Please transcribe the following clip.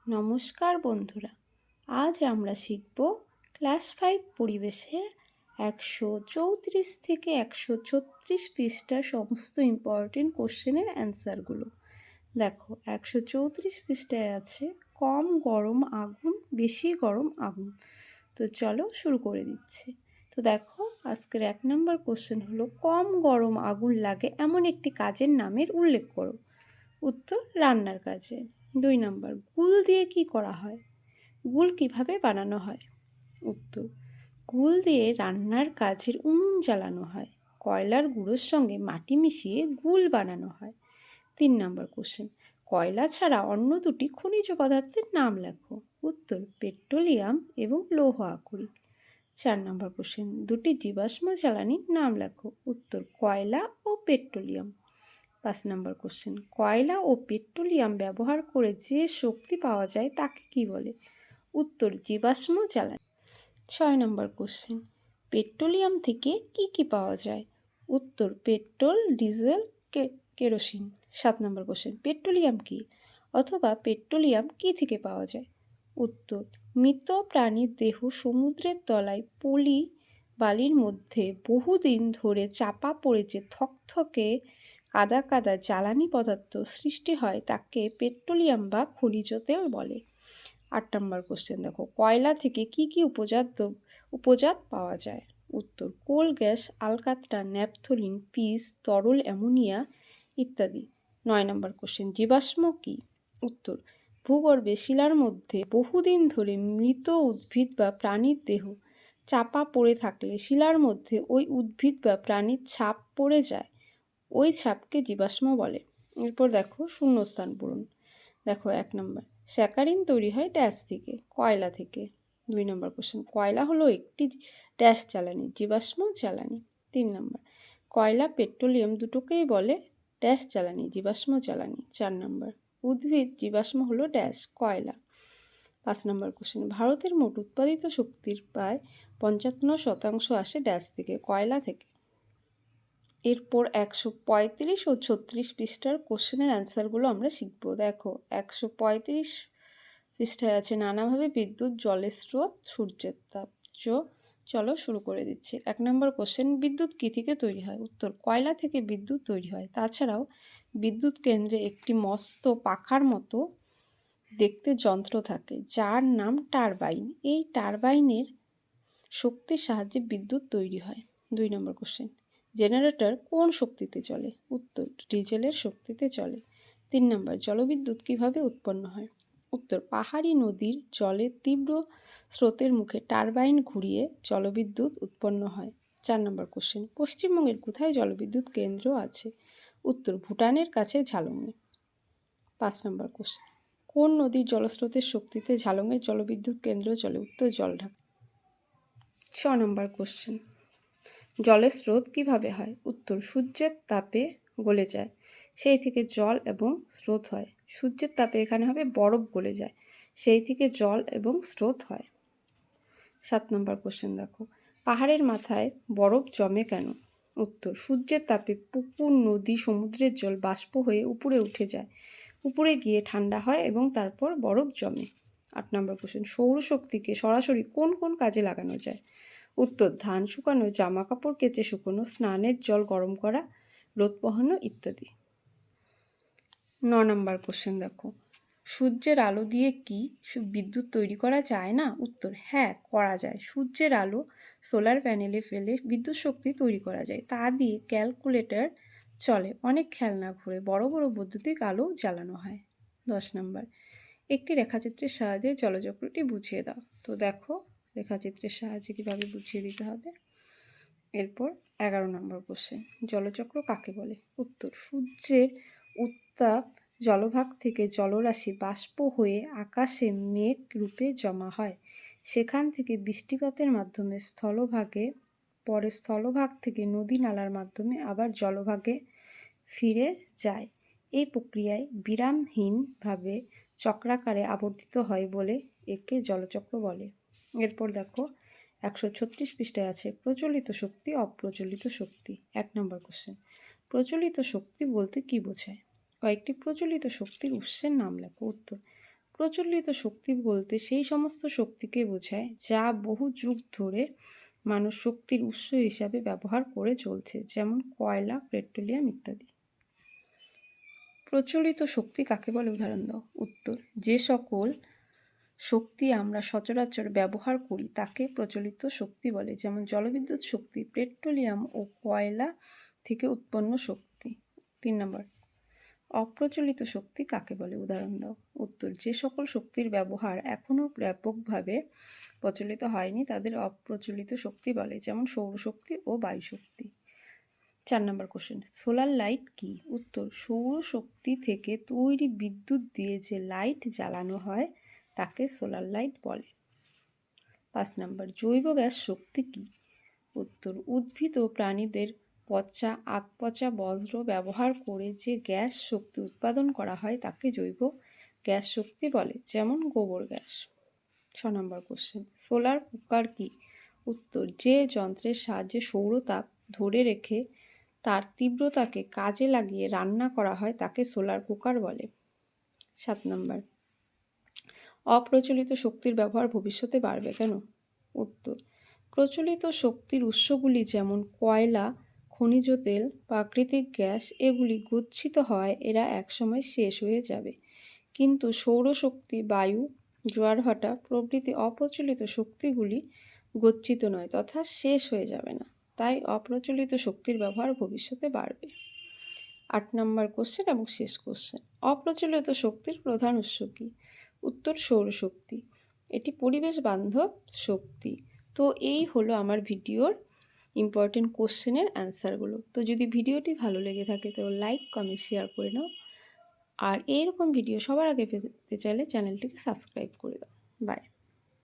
নমস্কার বন্ধুরা, আজ আমরা শিখব ক্লাস 5 পরিবেশের 134 থেকে 136 পৃষ্ঠার সমস্ত ইম্পর্টেন্ট কোশ্চেনের অ্যান্সারগুলো। দেখো, 134 পৃষ্ঠায় আছে কম গরম আগুন, বেশি গরম আগুন। তো চলো শুরু করে দিচ্ছি। তো দেখো, আজকের 1 নম্বর কোশ্চেন হলো কম গরম আগুন লাগে এমন একটি কাজের নামের উল্লেখ করো। উত্তর, রান্নার কাজে। 2 নম্বর, গুল দিয়ে কি করা হয়? গুল কিভাবে বানানো হয়? উত্তর, গুল দিয়ে রান্নার কাজের উনুন জ্বালানো হয়। কয়লার গুঁড়োর সঙ্গে মাটি মিশিয়ে গুল বানানো হয়। 3 নম্বর কোশ্চেন, কয়লা ছাড়া অন্য দুটি খনিজ পদার্থের নাম লেখো। উত্তর, পেট্রোলিয়াম এবং লৌহ আকরিক। 4 নম্বর কোশ্চেন, দুটি জীবাশ্ম জ্বালানির নাম লেখো। উত্তর, কয়লা ও পেট্রোলিয়াম। 5 নম্বর কোশ্চেন, কয়লা ও পেট্রোলিয়াম ব্যবহার করে যে শক্তি পাওয়া যায় তাকে কি বলে? উত্তর, জীবাশ্ম জ্বালানি। 6 নম্বর কোশ্চেন, পেট্রোলিয়াম থেকে কি কি পাওয়া যায়? উত্তর, পেট্রোল, ডিজেল, কেরোসিন। 7 নম্বর কোশ্চেন, পেট্রোলিয়াম কি অথবা পেট্রোলিয়াম কি থেকে পাওয়া যায়? উত্তর, মৃত প্রাণীর দেহ সমুদ্রের তলায় পলি বালির মধ্যে বহুদিন ধরে চাপা পড়ে যে থকথকে কাদা কাদা জ্বালানি পদার্থ সৃষ্টি হয় তাকে পেট্রোলিয়াম বা খনিজ তেল বলে। 8 নম্বর কোশ্চেন দেখো, কয়লা থেকে কি কি উপজাত পাওয়া যায়? উত্তর, কোল গ্যাস, আলকাতরা, ন্যাপথলিন, পিস, তরল অ্যামোনিয়া ইত্যাদি। 9 নম্বর কোশ্চেন, জীবাশ্ম কি? উত্তর, ভূগর্ভে শিলার মধ্যে বহুদিন ধরে মৃত উদ্ভিদ বা প্রাণীর দেহ চাপা পড়ে থাকলে শিলার মধ্যে ওই উদ্ভিদ বা প্রাণীর ছাপ পড়ে যায়, ওই ছাপকে জীবাশ্ম বলে। এরপর দেখো শূন্যস্থান পূরণ। দেখো 1 নম্বর, স্যাকারিন তৈরি হয় ড্যাশ থেকে? কয়লা থেকে। 2 নম্বর কোশ্চেন, কয়লা হলো একটি ড্যাশ জ্বালানি, জীবাশ্ম জ্বালানি। 3 নম্বর, কয়লা পেট্রোলিয়াম দুটোকেই বলে ড্যাশ জ্বালানি, জীবাশ্ম জ্বালানি। 4 নম্বর, উদ্ভিদ জীবাশ্ম হলো ড্যাশ, কয়লা। 5 নম্বর কোশ্চেন, ভারতের মোট উৎপাদিত শক্তির প্রায় 55% আসে ড্যাশ থেকে? কয়লা থেকে। এরপর 135 ও 36 পৃষ্ঠার কোশ্চেনের অ্যান্সারগুলো আমরা শিখব। দেখো, 135 পৃষ্ঠায় আছে নানাভাবে বিদ্যুৎ, জলের স্রোত, সূর্যের তাপ। চলো শুরু করে দিচ্ছি। 1 নম্বর কোশ্চেন, বিদ্যুৎ কী থেকে তৈরি হয়? উত্তর, কয়লা থেকে বিদ্যুৎ তৈরি হয়। তাছাড়াও বিদ্যুৎ কেন্দ্রে একটি মস্ত পাখার মতো দেখতে যন্ত্র থাকে যার নাম টারবাইন। এই টারবাইনের শক্তির সাহায্যে বিদ্যুৎ তৈরি হয়। 2 নম্বর কোশ্চেন, জেনারেটর কোন শক্তিতে চলে? উত্তর, ডিজেলের শক্তিতে চলে। 3 নম্বর, জলবিদ্যুৎ কিভাবে উৎপন্ন হয়? উত্তর, পাহাড়ি নদীর জলের তীব্র স্রোতের মুখে টারবাইন ঘুরিয়ে জলবিদ্যুৎ উৎপন্ন হয়। 4 নম্বর কোশ্চেন, পশ্চিমবঙ্গের কোথায় জলবিদ্যুৎ কেন্দ্র আছে? উত্তর, ভুটানের কাছে ঝালংয়ে। 5 নম্বর কোশ্চেন, কোন নদীর জলস্রোতের শক্তিতে ঝালংয়ের জলবিদ্যুৎ কেন্দ্র চলে? উত্তর, জলঢাকা। 6 নম্বর কোশ্চেন, জলের স্রোত কিভাবে হয়? উত্তর, সূর্যের তাপে গলে যায়, সেই থেকে জল এবং স্রোত হয়। সূর্যের তাপে এখানে হবে বরফ গলে যায়, সেই থেকে জল এবং স্রোত হয়। 7 নম্বর কোশ্চেন দেখো, পাহাড়ের মাথায় বরফ জমে কেন? উত্তর, সূর্যের তাপে পুকুর, নদী, সমুদ্রের জল বাষ্প হয়ে উপরে উঠে যায়, উপরে গিয়ে ঠান্ডা হয় এবং তারপর বরফ জমে। 8 নম্বর কোশ্চেন, সৌরশক্তিকে সরাসরি কোন কোন কাজে লাগানো যায়? উত্তর, ধান শুকানো, জামা কাপড় কেচে শুকোনো, স্নানের জল গরম করা, রোদ পোহানো ইত্যাদি। 9 নম্বর কোশ্চেন দেখো, সূর্যের আলো দিয়ে কি বিদ্যুৎ তৈরি করা যায় না? উত্তর, হ্যাঁ করা যায়। সূর্যের আলো সোলার প্যানেলে ফেলে বিদ্যুৎ শক্তি তৈরি করা যায়। তা দিয়ে ক্যালকুলেটর চলে, অনেক খেলনা ঘুরে, বড় বড় বৈদ্যুতিক আলো জ্বালানো হয়। 10 নম্বর, একটি রেখাচিত্রের সাহায্যে জলচক্রটি বুঝিয়ে দাও। তো দেখো, রেখাচিত্রের সাহায্যে কীভাবে বুঝিয়ে দিতে হবে। এরপর 11 নম্বর কোশ্চেন, জলচক্র কাকে বলে? উত্তর, সূর্যের উত্তাপ জলভাগ থেকে জলরাশি বাষ্প হয়ে আকাশে মেঘ রূপে জমা হয়, সেখান থেকে বৃষ্টিপাতের মাধ্যমে স্থলভাগে, পরে স্থলভাগ থেকে নদী নালার মাধ্যমে আবার জলভাগে ফিরে যায়। এই প্রক্রিয়ায় বিরামহীনভাবে চক্রাকারে আবর্তিত হয় বলে একে জলচক্র বলে। এরপর দেখো, 136 পৃষ্ঠায় আছে প্রচলিত শক্তি, অপ্রচলিত শক্তি। 1 নম্বর কোশ্চেন, প্রচলিত শক্তি বলতে কি বোঝায়? কয়েকটি প্রচলিত শক্তির উৎসের নাম লেখো। উত্তর, অপ্রচলিত শক্তি বলতে সেই সমস্ত শক্তিকে বোঝায় যা বহু যুগ ধরে মানুষ শক্তির উৎস হিসাবে ব্যবহার করে চলছে, যেমন কয়লা, পেট্রোলিয়াম ইত্যাদি। প্রচলিত শক্তি কাকে বলে, উদাহরণ দাও। উত্তর, যে সকল শক্তি আমরা সচরাচর ব্যবহার করি তাকে প্রচলিত শক্তি বলে, যেমন জলবিদ্যুৎ শক্তি, পেট্রোলিয়াম ও কয়লা থেকে উৎপন্ন শক্তি। 3 নম্বর, অপ্রচলিত শক্তি কাকে বলে, উদাহরণ দাও। উত্তর, যে সকল শক্তির ব্যবহার এখনও ব্যাপকভাবে প্রচলিত হয়নি তাদের অপ্রচলিত শক্তি বলে, যেমন সৌরশক্তি ও বায়ুশক্তি। 4 নম্বর কোশ্চেন, সোলার লাইট কি? উত্তর, সৌরশক্তি থেকে তৈরি বিদ্যুৎ দিয়ে যে লাইট জ্বালানো হয় তাকে সোলার লাইট বলে। 5 নম্বর, জৈব গ্যাস শক্তি কি? উত্তর, উদ্ভিদ ও প্রাণীদের পচা, আকপচা বর্জ্য ব্যবহার করে যে গ্যাস শক্তি উৎপাদন করা হয় তাকে জৈব গ্যাস শক্তি বলে, যেমন গোবর গ্যাস। 6 নম্বর কোশ্চেন, সোলার কুকার কি? উত্তর, যে যন্ত্রের সাহায্যে সৌরতাপ ধরে রেখে তার তীব্রতাকে কাজে লাগিয়ে রান্না করা হয় তাকে সোলার কুকার বলে। 7 নম্বর, অপ্রচলিত শক্তির ব্যবহার ভবিষ্যতে বাড়বে কেন? উত্তর, প্রচলিত শক্তির উৎসগুলি যেমন কয়লা, খনিজ তেল, প্রাকৃতিক গ্যাস এগুলি গচ্ছিত হয়, এরা একসময় শেষ হয়ে যাবে। কিন্তু সৌরশক্তি, বায়ু, জোয়ার ভাটা প্রভৃতি অপ্রচলিত শক্তিগুলি গচ্ছিত নয় তথা শেষ হয়ে যাবে না, তাই অপ্রচলিত শক্তির ব্যবহার ভবিষ্যতে বাড়বে। 8 নম্বর কোশ্চেন এবং শেষ কোশ্চেন, অপ্রচলিত শক্তির প্রধান উৎস কী? উত্তর, সৌরশক্তি। এটি পরিবেশ বান্ধব শক্তি। তো এই হলো আমার ভিডিওর ইম্পর্টেন্ট কোশ্চেনের অ্যান্সারগুলো। তো যদি ভিডিওটি ভালো লেগে থাকে তো লাইক, কমেন্ট, শেয়ার করে নাও। আর এইরকম ভিডিও সবার আগে পেতে চাইলে চ্যানেলটিকে সাবস্ক্রাইব করে দাও।